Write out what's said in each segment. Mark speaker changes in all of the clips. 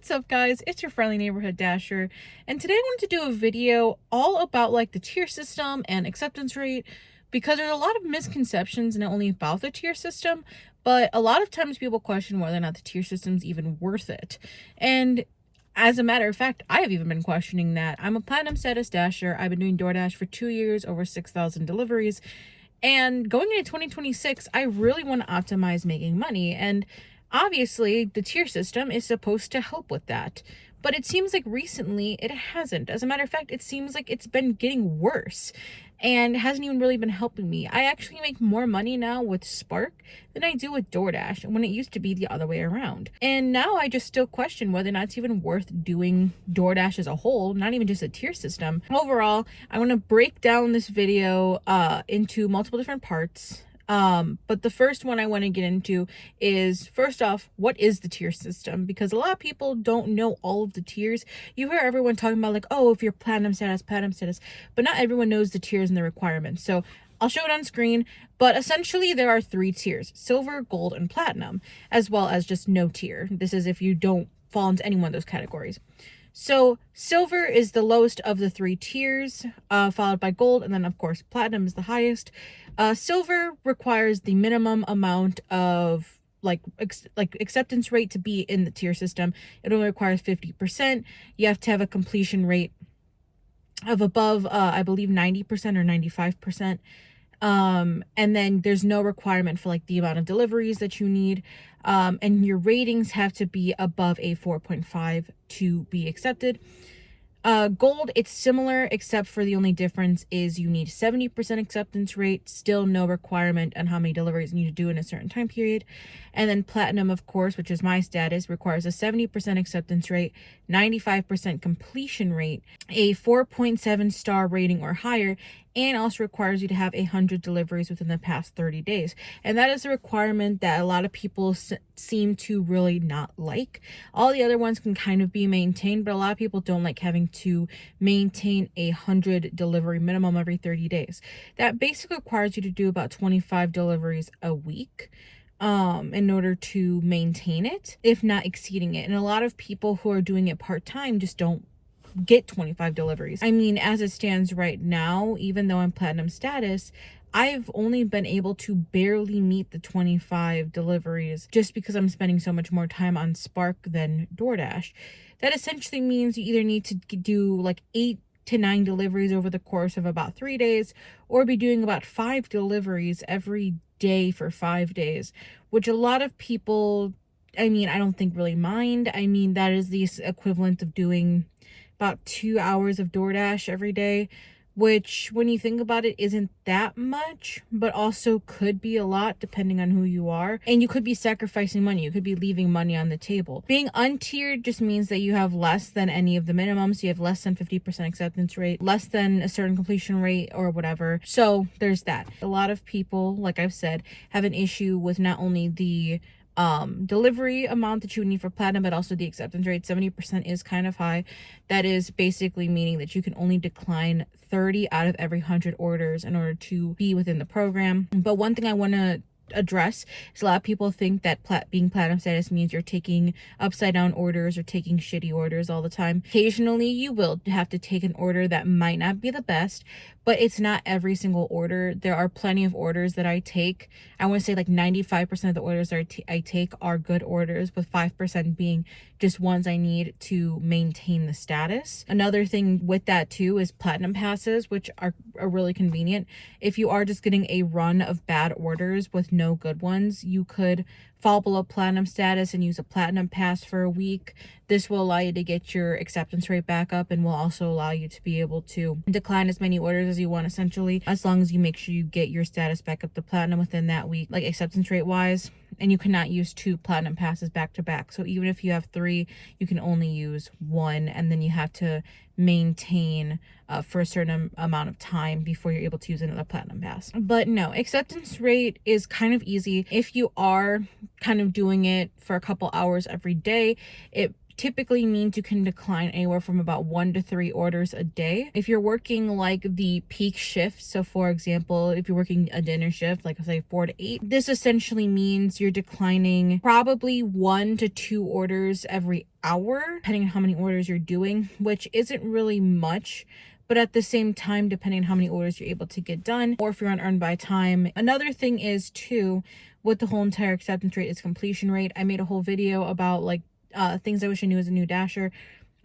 Speaker 1: What's up, guys? It's your friendly neighborhood Dasher, and today I wanted to do a video all about like the tier system and acceptance rate, because there's a lot of misconceptions not only about the tier system, but a lot of times people question whether or not the tier system is even worth it. And as a matter of fact, I have even been questioning that. I'm a platinum status Dasher. I've been doing DoorDash for 2 years, over 6,000 deliveries, and going into 2026, I really want to optimize making money, and obviously, the tier system is supposed to help with that, but it seems like recently it hasn't. As a matter of fact, it seems like it's been getting worse and hasn't even really been helping me. I actually make more money now with Spark than I do with DoorDash, when it used to be the other way around. And now I just still question whether or not it's even worth doing DoorDash as a whole, not even just a tier system. Overall, I want to break down this video into multiple different parts. But the first one I want to get into is, first off, what is the tier system? Because a lot of people don't know all of the tiers. You hear everyone talking about like, oh, if you're platinum status, but not everyone knows the tiers and the requirements. So I'll show it on screen, but essentially there are 3 tiers: silver, gold, and platinum, as well as just no tier. This is if you don't fall into any one of those categories. So silver is the lowest of the 3 tiers, followed by gold, and then of course platinum is the highest. Silver requires the minimum amount of acceptance rate to be in the tier system. It only requires 50%. You have to have a completion rate of above, I believe 90% or 95%. And then there's no requirement for like the amount of deliveries that you need. And your ratings have to be above a 4.5 to be accepted. Gold, it's similar, except for the only difference is you need 70% acceptance rate, still no requirement on how many deliveries you need to do in a certain time period. And then platinum, of course, which is my status, requires a 70% acceptance rate, 95% completion rate, a 4.7 star rating or higher, and also requires you to have 100 deliveries within the past 30 days. And that is a requirement that a lot of people seem to really not like. All the other ones can kind of be maintained, but a lot of people don't like having to maintain 100 delivery minimum every 30 days. That basically requires you to do about 25 deliveries a week in order to maintain it, if not exceeding it. And a lot of people who are doing it part-time just don't get 25 deliveries. I mean, as it stands right now, even though I'm platinum status, I've only been able to barely meet the 25 deliveries just because I'm spending so much more time on Spark than DoorDash. That essentially means you either need to do like 8 to 9 deliveries over the course of about 3 days, or be doing about 5 deliveries every day for 5 days, which a lot of people, I mean, I don't think really mind. I mean, that is the equivalent of doing about 2 hours of DoorDash every day, which when you think about it isn't that much, but also could be a lot depending on who you are. And you could be sacrificing money. You could be leaving money on the table. Being untiered just means that you have less than any of the minimums. You have less than 50% acceptance rate, less than a certain completion rate or whatever. So there's that. A lot of people, like I've said, have an issue with not only the delivery amount that you would need for platinum, but also the acceptance rate. 70% is kind of high. That is basically meaning that you can only decline 30 out of every 100 orders in order to be within the program. But one thing I want to address is a lot of people think that being platinum status means you're taking upside down orders or taking shitty orders all the time. Occasionally you will have to take an order that might not be the best, but it's not every single order. There are plenty of orders that I take. I want to say like 95% of the orders that I take are good orders, with 5% being just ones I need to maintain the status. Another thing with that too is platinum passes, which are really convenient. If you are just getting a run of bad orders with no good ones, you could fall below platinum status and use a platinum pass for a week. This will allow you to get your acceptance rate back up, and will also allow you to be able to decline as many orders as you want, essentially, as long as you make sure you get your status back up to platinum within that week, like acceptance rate wise. And you cannot use 2 platinum passes back to back. So even if you have 3, you can only use 1, and then you have to maintain for a certain amount of time before you're able to use another platinum pass. But no, acceptance rate is kind of easy. If you are kind of doing it for a couple hours every day, it typically means you can decline anywhere from about 1 to 3 orders a day. If you're working like the peak shift, so for example, if you're working a dinner shift, like say 4 to 8, this essentially means you're declining probably 1 to 2 orders every hour, depending on how many orders you're doing, which isn't really much. But at the same time, depending on how many orders you're able to get done, or if you're on earn by time. Another thing is too, with the whole entire acceptance rate is completion rate. I made a whole video about like things I wish I knew as a new dasher.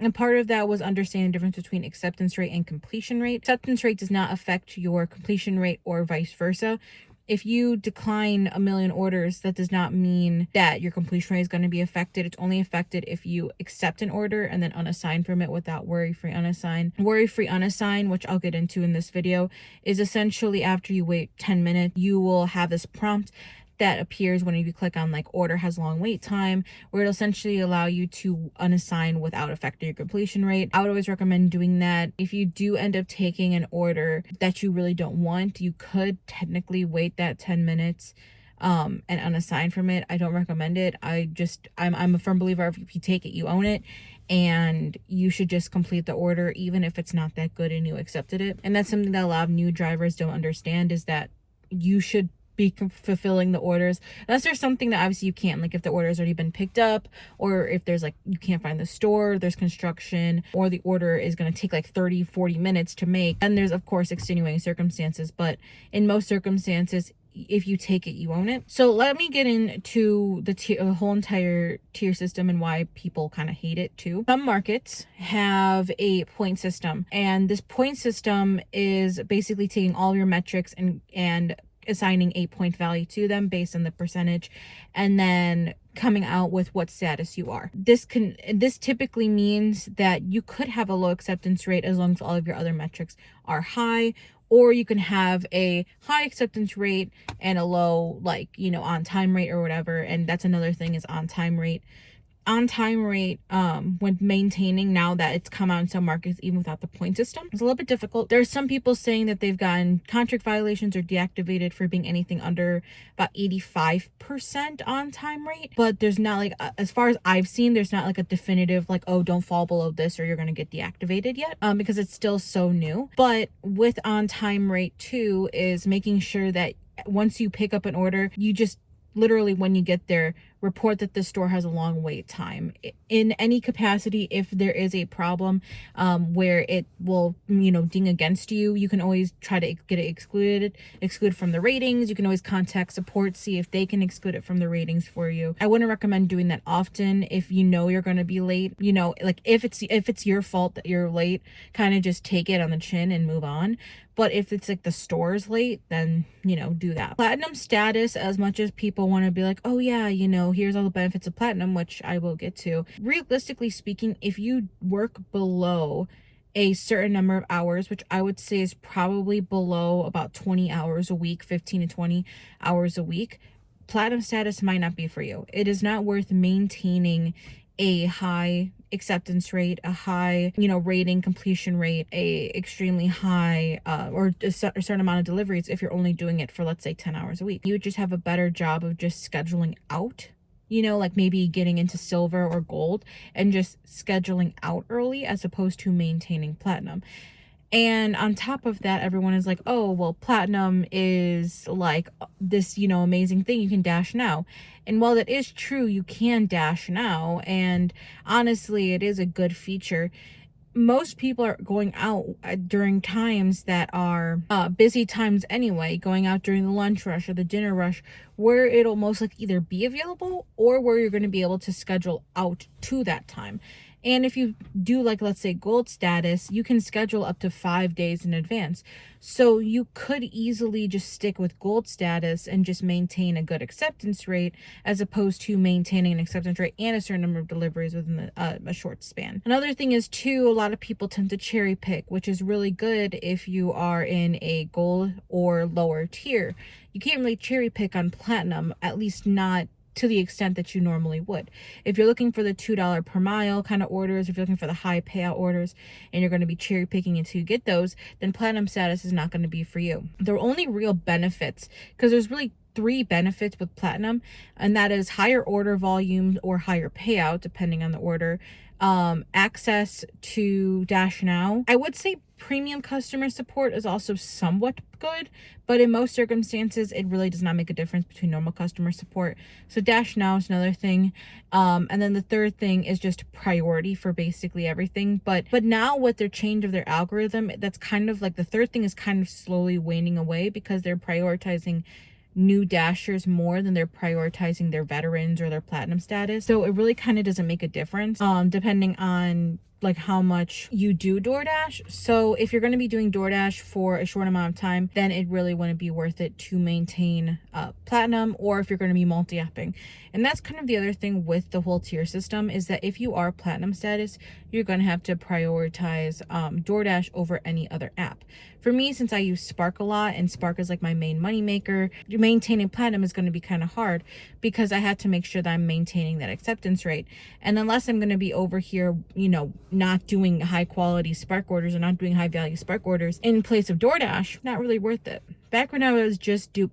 Speaker 1: And part of that was understanding the difference between acceptance rate and completion rate. Acceptance rate does not affect your completion rate or vice versa. If you decline 1 million orders, that does not mean that your completion rate is going to be affected. It's only affected if you accept an order and then unassign from it without worry-free unassign. Worry-free unassign, which I'll get into in this video, is essentially after you wait 10 minutes, you will have this prompt that appears when you click on like order has long wait time, where it'll essentially allow you to unassign without affecting your completion rate. I would always recommend doing that. If you do end up taking an order that you really don't want, you could technically wait that 10 minutes and unassign from it. I don't recommend it. I'm a firm believer of if you take it, you own it, and you should just complete the order even if it's not that good and you accepted it. And that's something that a lot of new drivers don't understand, is that you should be fulfilling the orders unless there's something that obviously you can't, like if the order has already been picked up, or if there's like you can't find the store, there's construction, or the order is going to take like 30-40 minutes to make. And there's of course extenuating circumstances, but in most circumstances, if you take it, you own it. So let me get into the whole entire tier system and why people kind of hate it too. Some markets have a point system, and this point system is basically taking all your metrics and assigning a point value to them based on the percentage, and then coming out with what status you are. This typically means that you could have a low acceptance rate as long as all of your other metrics are high, or you can have a high acceptance rate and a low, like, you know, on time rate or whatever. And that's another thing, is on time rate. On time rate, when maintaining, now that it's come out in some markets even without the point system, it's a little bit difficult. There's some people saying that they've gotten contract violations or deactivated for being anything under about 85% on time rate, but there's not like, as far as I've seen, there's not like a definitive like, oh, don't fall below this or you're going to get deactivated yet, because it's still so new. But with on time rate too, is making sure that once you pick up an order, you just literally, when you get there, report that the store has a long wait time in any capacity. If there is a problem where it will, you know, ding against you, you can always try to get it excluded from the ratings. You can always contact support, see if they can exclude it from the ratings for you. I wouldn't recommend doing that often. If you know you're going to be late, you know, like if it's your fault that you're late, kind of just take it on the chin and move on. But if it's like the store's late, then, you know, do that. Platinum status, as much as people want to be like, oh yeah, you know, here's all the benefits of platinum, which I will get to. Realistically speaking, if you work below a certain number of hours, which I would say is probably below about 20 hours a week, 15 to 20 hours a week, platinum status might not be for you. It is not worth maintaining a high acceptance rate, a high, you know, rating, completion rate, a extremely high or a certain amount of deliveries if you're only doing it for, let's say, 10 hours a week. You would just have a better job of just scheduling out, you know, like maybe getting into silver or gold and just scheduling out early as opposed to maintaining platinum. And on top of that, everyone is like, oh, well, platinum is like this, you know, amazing thing. You can dash now. And while that is true, you can dash now. And honestly, it is a good feature. Most people are going out during times that are busy times anyway, going out during the lunch rush or the dinner rush, where it'll most likely either be available or where you're going to be able to schedule out to that time. And if you do, like, let's say gold status, you can schedule up to 5 days in advance. So you could easily just stick with gold status and just maintain a good acceptance rate, as opposed to maintaining an acceptance rate and a certain number of deliveries within a short span. Another thing is too, a lot of people tend to cherry pick, which is really good if you are in a gold or lower tier. You can't really cherry pick on platinum, at least not to the extent that you normally would. If you're looking for the $2 per mile kind of orders, if you're looking for the high payout orders and you're going to be cherry picking until you get those, then platinum status is not going to be for you. The only real benefits, because there's really three benefits with Platinum, and that is higher order volume or higher payout depending on the order, access to Dash Now. I would say premium customer support is also somewhat good, but in most circumstances it really does not make a difference between normal customer support. So Dash Now is another thing, and then the third thing is just priority for basically everything. But now with their change of their algorithm, that's kind of like the third thing is kind of slowly waning away because they're prioritizing new dashers more than they're prioritizing their veterans or their platinum status. So it really kind of doesn't make a difference depending on like how much you do DoorDash. So if you're going to be doing DoorDash for a short amount of time, then it really wouldn't be worth it to maintain platinum, or if you're going to be multi-apping. And that's kind of the other thing with the whole tier system, is that if you are platinum status, you're going to have to prioritize DoorDash over any other app. For me, since I use Spark a lot and Spark is like my main money maker, maintaining platinum is going to be kind of hard because I had to make sure that I'm maintaining that acceptance rate. And unless I'm going to be over here, you know, not doing high quality Spark orders or not doing high value Spark orders in place of DoorDash, not really worth it. Back when I was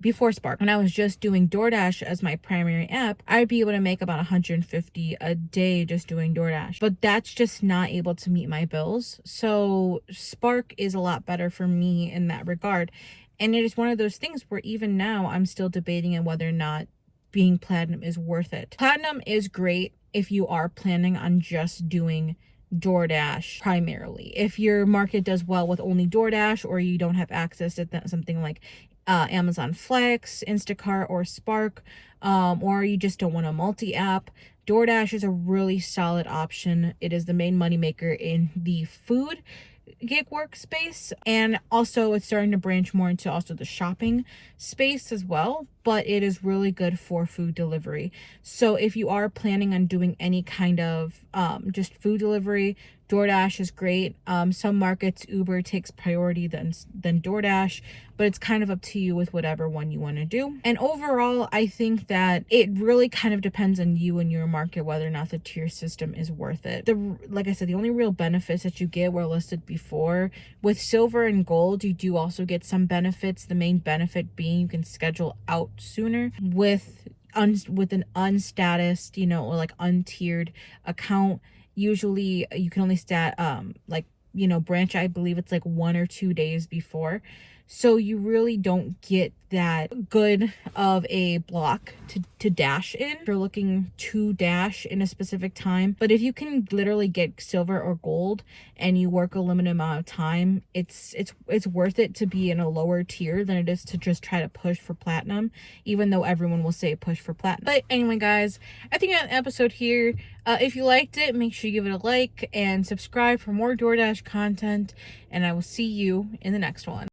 Speaker 1: before Spark, when I was just doing DoorDash as my primary app, I'd be able to make about $150 a day just doing DoorDash. But that's just not able to meet my bills. So Spark is a lot better for me in that regard. And it is one of those things where even now I'm still debating on whether or not being platinum is worth it. Platinum is great if you are planning on just doing DoorDash primarily. If your market does well with only DoorDash, or you don't have access to something like Amazon Flex, Instacart, or Spark, or you just don't want a multi-app, DoorDash is a really solid option. It is the main moneymaker in the food gig workspace, and also it's starting to branch more into also the shopping space as well, but it is really good for food delivery. So if you are planning on doing any kind of just food delivery, DoorDash is great. Some markets Uber takes priority than DoorDash, but it's kind of up to you with whatever one you want to do. And overall, I think that it really kind of depends on you and your market whether or not the tier system is worth it. Like I said, the only real benefits that you get were listed before. With silver and gold, you do also get some benefits. The main benefit being you can schedule out sooner. With an unstatused, you know, or like untiered account, usually you can only branch, I believe it's like 1 or 2 days before. So you really don't get that good of a block to dash in if you're looking to dash in a specific time. But if you can literally get silver or gold and you work a limited amount of time, it's worth it to be in a lower tier than it is to just try to push for platinum, even though everyone will say push for platinum. But anyway, guys, I think that episode here, if you liked it, make sure you give it a like and subscribe for more DoorDash content, and I will see you in the next one.